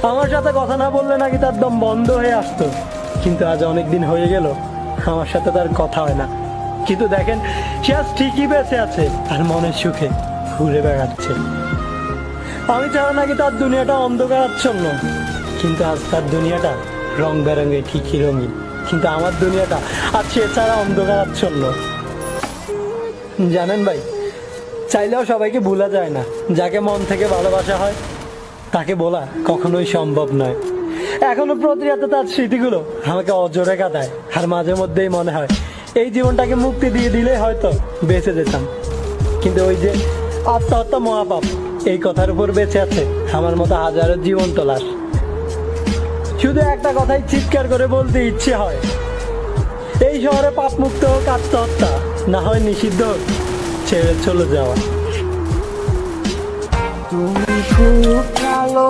আমার সাথে কথা না বললে নাকি তার দম বন্ধ হয়ে আসতো, কিন্তু আজ অনেকদিন হয়ে গেল আমার সাথে তার কথা হয় না। কিন্তু দেখেন, সে আজ ঠিকই বেঁচে আছে আর মনের সুখে ঘুরে বেড়াচ্ছে। আমি ছাড়া নাকি তার দুনিয়াটা অন্ধকারাচ্ছন্ন, কিন্তু আজ তার দুনিয়াটা রং বেরঙে ঠিকই রঙিন। কিন্তু আমার দুনিয়াটা আজ সে ছাড়া অন্ধকারাচ্ছন্ন। জানেন ভাই, চাইলেও সবাইকে ভোলা যায় না। যাকে মন থেকে ভালোবাসা হয় তাকে বলা কখনোই সম্ভব নয়। এখনো প্রতি রাতে তার স্মৃতিগুলো আমাকে অজরে কাটায়, আর মাঝে মধ্যেই মনে হয় এই জীবনটাকে মুক্তি দিয়ে দিলে হয়তো বেঁচে যেতাম। কিন্তু ওই যে আত্মহত্যা মহাপাপ, এই কথার উপর বেঁচে আছে আমার মতো হাজারো জীবন্ত লাশ। শুধু একটা কথাই চিৎকার করে বলতে ইচ্ছে হয়, এই শহরে পাপ মুক্ত হোক আত্মহত্যা, না হয় নিষিদ্ধ হোক ছেড়ে চলে যাওয়া। তুমি খুব ভালো।